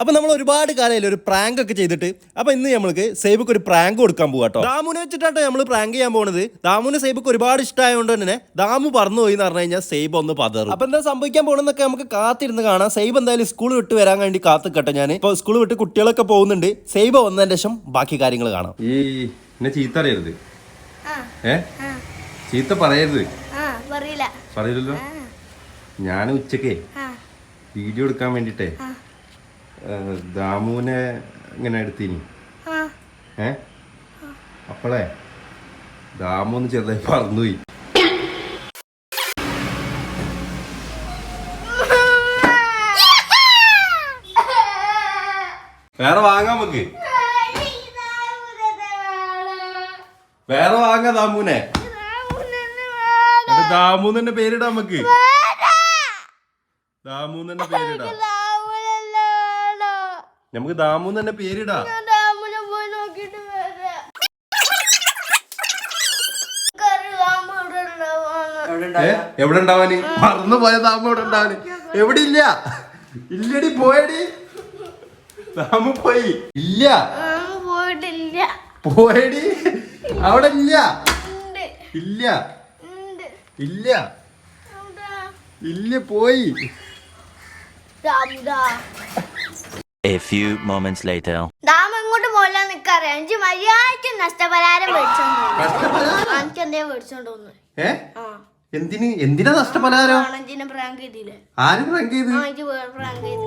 അപ്പൊ നമ്മൾ ഒരുപാട് കാലയിൽ ഒരു പ്രാങ്ക് ഒക്കെ ചെയ്തിട്ട് അപ്പൊ ഇന്ന് നമ്മൾക്ക് സൈബുക്ക് ഒരു പ്രാങ്ക് കൊടുക്കാൻ പോകാട്ടോ. ദാമുനെ വെച്ചിട്ടാട്ടോ നമ്മൾ പ്രാങ്ക് ചെയ്യാൻ പോകുന്നത്. ദാമുന് സൈബുക്ക് ഒരുപാട് ഇഷ്ടമായതുകൊണ്ട് തന്നെ ദാമു പറഞ്ഞു പോയി എന്ന് പറഞ്ഞു കഴിഞ്ഞാൽ സൈബ് ഒന്ന് പതറും. അപ്പൊ എന്താ സംഭവിക്കാൻ പോകണമെന്നൊക്കെ നമുക്ക് കാത്തിരുന്ന് കാണാം. സൈബ് എന്തായാലും സ്കൂൾ വിട്ട് വരാൻ വേണ്ടി കാത്തിക്കട്ടെ. ഞാൻ ഇപ്പൊ സ്കൂൾ വിട്ട് കുട്ടികളൊക്കെ പോകുന്നുണ്ട്. സൈബ് വന്നതിന് ശേഷം ബാക്കി കാര്യങ്ങൾ കാണാം. ഈ എന്നെ ചീത്ത അറിയരുത്, ചീത്ത പറയരുത്. പറയില്ലല്ലോ. ഞാൻ ഉച്ചക്കേ വീഡിയോ എടുക്കാൻ വേണ്ടിട്ടേ ദാമുവിനെ ഇങ്ങനെ എടുത്തിനി. അപ്പളേ ദാമു ഒന്ന് ചെറുതായി പറന്നുപോയി. വേറെ വാങ്ങാൻ നമുക്ക്, വേറെ വാങ്ങാ ദാമുനെ. ദാമു തന്നെ പേരിടാം നമുക്ക്. ദാമു തന്നെ പേരിടാം. നമുക്ക് ദാമു തന്നെ പേരിടാം. എവിടെ ഉണ്ടാവാന്? മറന്നു പോയ ദാമു എവിടെ ഉണ്ടാവാന്? എവിടെ ഇല്ല. ഇല്ലടി, പോയടി. ദാമു പോയി. ഇല്ല, പോയടി. അവിടെ ഇല്ല. ഇല്ല ഇല്ല ഇല്ല, പോയി. A few moments later. ദാമ എങ്ങോട്ട് പോലാ നിക്കറിയാം. എനിക്ക് മര്യാദയ്ക്ക് നഷ്ടപരിഹാരം മേടിച്ചോണ്ട്. എന്തിനാ നഷ്ടപരിഹാരം? പ്രാങ്ക് ചെയ്തില്ലേ? ആരും പ്രാങ്ക് ചെയ്ത്? പ്രാങ്ക് ചെയ്തു.